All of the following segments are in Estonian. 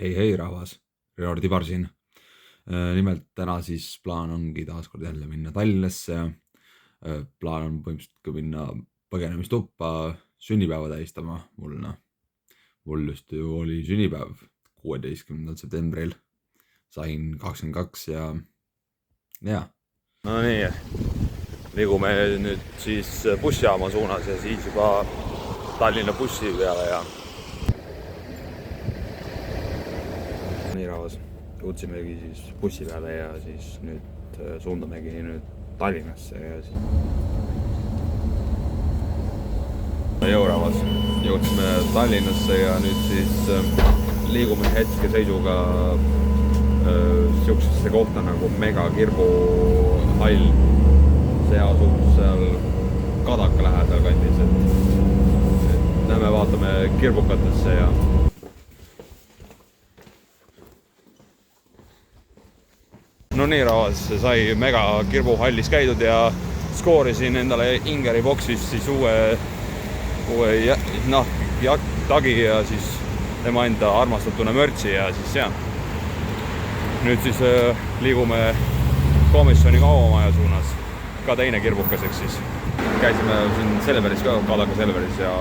Hei rahvas, Reor Tibar siin. Nimelt täna siis plaan ongi taaskord jälle minna Tallinnasse. Plaan on põhimõtteliselt ka minna põgenemistuppa sünnipäeva tähistama mul just ju oli sünnipäev 16. septembril. Sain 22 ja. No nii, liigume nüüd siis bussijaama suunas ja siis juba Tallinna bussi peale ja nii rahvas, jõudsimegi siis bussi peale ja siis nüüd suundamegi nüüd Tallinnasse ja siis jõurahvas, jõudsime Tallinnasse ja nüüd siis liigume hetkeseisuga siuksesse kohta nagu Mega Kirbuhall. See asub seal Kadaka lähedal kandis, et lähme vaatame kirbukatesse ja no nii rahvas, sai Mega Kirbuhallis käidud ja skoorisin endale Ingeri boksis siis uue tagi ja siis tema enda armastatuna mörtsi ja siis jah. Nüüd siis liigume komisjoni kaubamaja suunas, ka teine kirbukaseks siis. Käisime siin Selveris ka, Kadaka Selveris ja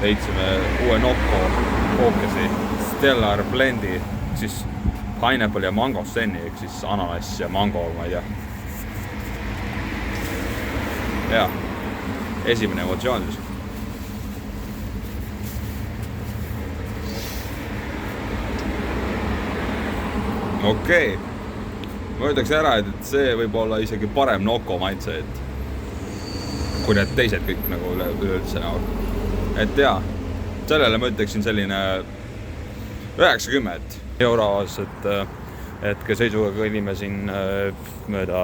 leidsime uue Nocco fookesi Stellar Blendi, siis pineapple ja mango senni, ehk siis ananas ja mango, ma ei tea. Ja, esimene emotsioon siis. Okei. Ma ütleks ära, et see võib olla isegi parem Nocco maitse, et kui need teised kõik nagu üleüldse nagu. Et jaa, sellele ma ütleksin selline 90 euros, et seisuga kõnnime siin mööda,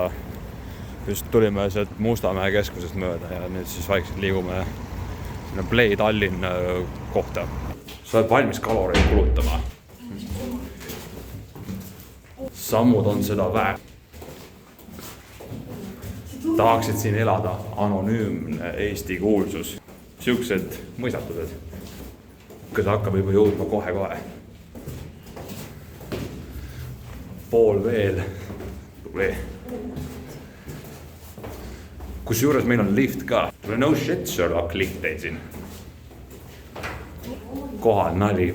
just tulime sealt Mustamäe keskusest mööda ja nüüd siis vaikselt liigume sinna Play Tallinn kohta. Sa oled valmis kaloreid kulutama. Sammud on seda väärt. Tahaksid siin elada anonüümne Eesti kuulsus. Siuksed mõistatused, kes hakkab juba jõudma kohe-kohe. Pool veel tuli. Kusjuures meil on lift ka. No shit, Sherlock lifteid siin. Kohal nali,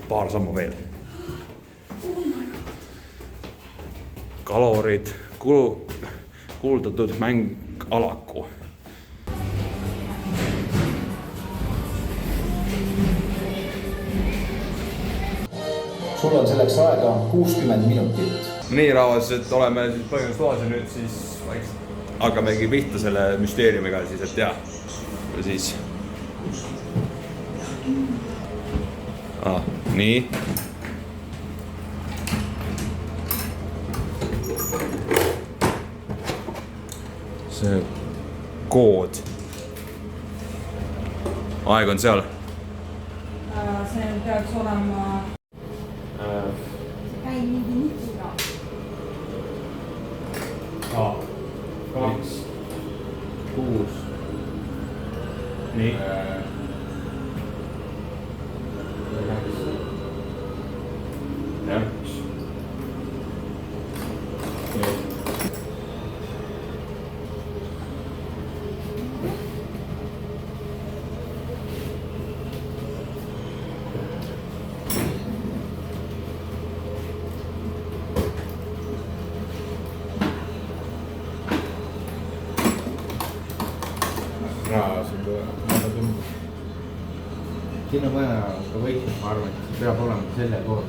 paar sammu veel. Kalorid, kuulutatud mäng alaku. Sul on selleks aega 60 minutit. Nii rahvas, et oleme siis põhjendustoas ja nüüd siis hakkamegi pihta selle müsteeriumiga siis, et jah. Ja siis nii. See kood. Aeg on seal. See peaks olema käi mingi nikuga. 2, 6. Nii. Jah. Siin on vaja ka võiksust, ma arvan, et see peab olema selle kood.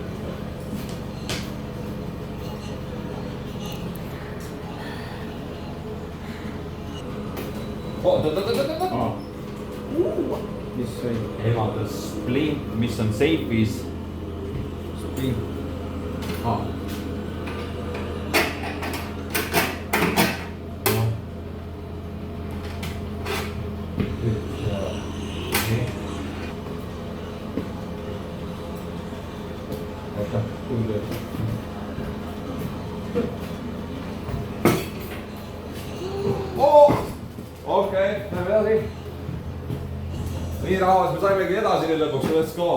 Mis sai? Emada splint, mis on seifis. Splint. Okei, lähme edasi. Nii rahvas, me saimegi edasi nüüd lõpuks, let's go.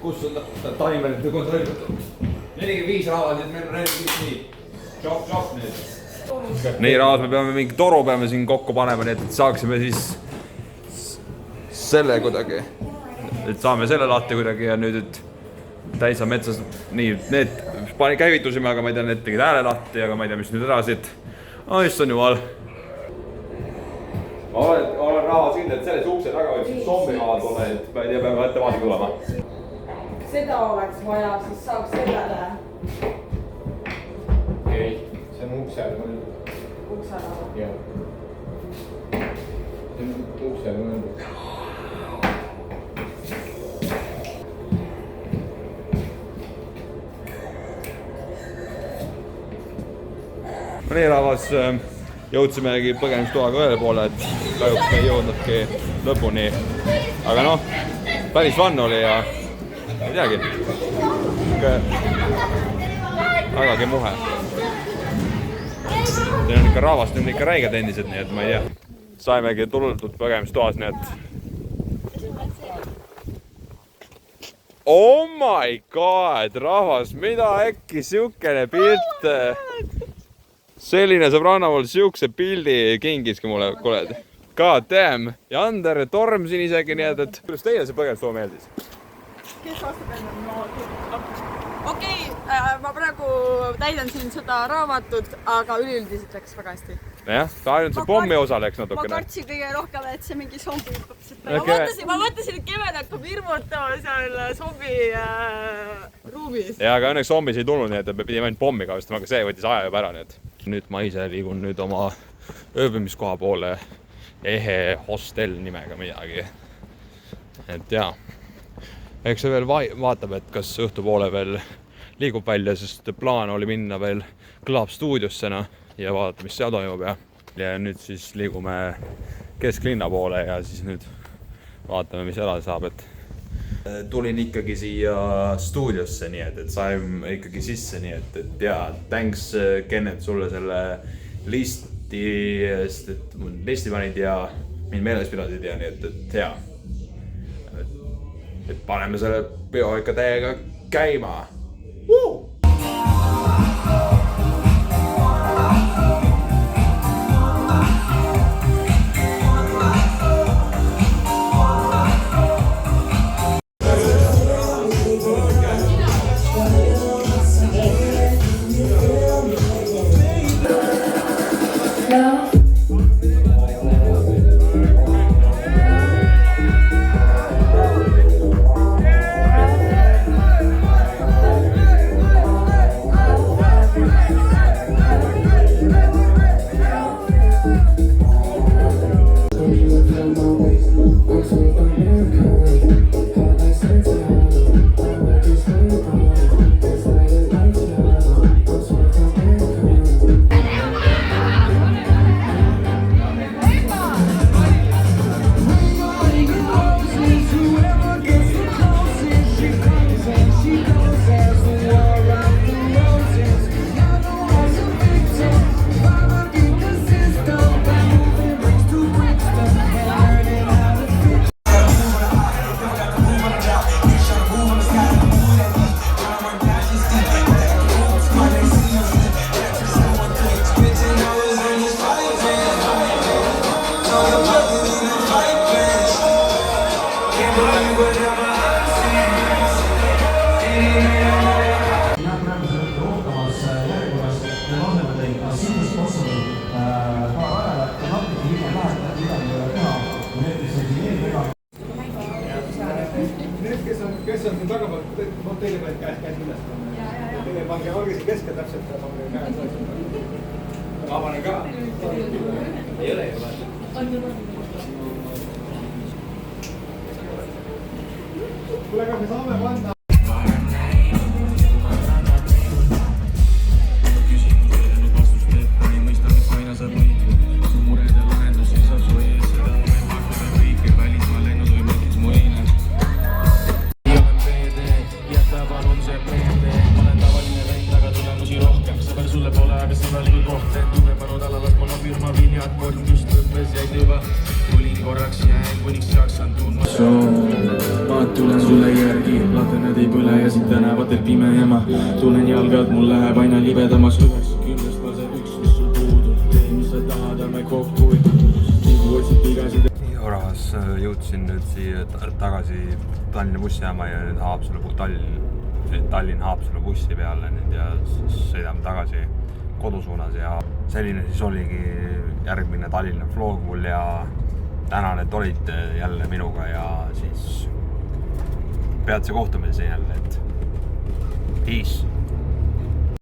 kus on taimerid kontrollitud? 45 rahvad, et meil on 45 nii. Chop nüüd. Nii rahvas, me peame mingi toru peame siin kokku panema, nii et saaksime siis selle kuidagi. Et saame selle lahti kuidagi ja nüüd, et täitsa metsas, nii, need käivitusime, aga ma ei tea, need tegid hääle lahti, aga ma ei tea, mis nüüd edasi, et issand jumal. Ma olen rahvas kindel, et selles ukse taga võib siin zombimaad olla, et ma ei tea, peame ette vaadi tulema. Seda oleks vaja, siis saaks sellele. Ei, see on uksel mõeldud. Uksele? Jah. See on uksel mõeldud. Nii rahvas, jõudsimegi põgemistoaga ühele poole, et kahjuks me ei jõudnudki lõpuni. Aga noh, päris fun oli ja ei teagi. Vägagi muhe. Siin on ikka rahvast, on ikka räiged endised, nii et ma ei tea. Saimegi tuldud põgemistoas, nii et... Oh my god, rahvas, mida äkki siukene pilt... Selline sõbranna mul siukse pildi kingiski mulle, kuule, god damn, ja Ander torm siin isegi, nii et kuidas teile see põgemistoa meeldis? Kes vastab enne? Okei, ma praegu täidan siin seda raamatut, aga üleüldiselt läks väga hästi. Jah, ainult see pommi osa läks Ma natukene. kartsin kõige rohkem, et see mingi zombi hüppab siit peale. Ma mõtlesin, et Kevin hakkab hirmutama seal zombi ruumis. Ja, aga õnneks zombis ei tulnud, nii et me pidime ainult pommi kavistama, aga see võttis aja juba ära, nii et nüüd ma ise liigun nüüd oma ööbimiskoha poole Ehe hostel nimega midagi. Et jaa, eks see veel vaatab, et kas õhtupoole veel liigub välja, sest plaan oli minna veel Club Studiossena ja vaadata, mis seal toimub ja nüüd siis liigume kesklinna poole ja siis nüüd vaatame, mis edasi saab, et tulin ikkagi siia stuudiosse, nii et sain ikkagi sisse, nii et jaa, thanks Kennet sulle selle listi eest, et mul listi panid ja mind meeles pidasid ja nii et jaa. Et paneme selle peo ikka täiega käima. Kes on siin tagapoolt, teile panid käes üles. Teile pange olge siin keskel täpselt ja pange käes üles. Avane ka. Ei ole ju vaja. Kuule, kas me saame panna? Ma tulen sulle teeb pime ema. Tunnen jalgad, mul läheb aina libedamaks. 90 laseb üks, mis sul puudub. Tee, mis sa tahad, ärme kokku. Nagu otsid igasid. Rahvas, jõudsin nüüd siia tagasi Tallinna bussijaama ja nüüd Tallinn-Haapsalu bussi peale nüüd ja sõidame tagasi kodusuunas ja selline siis oligi järgmine Tallinna vlog mul ja tänan, et olite jälle minuga ja siis peatse kohtumiseni jälle, et peace!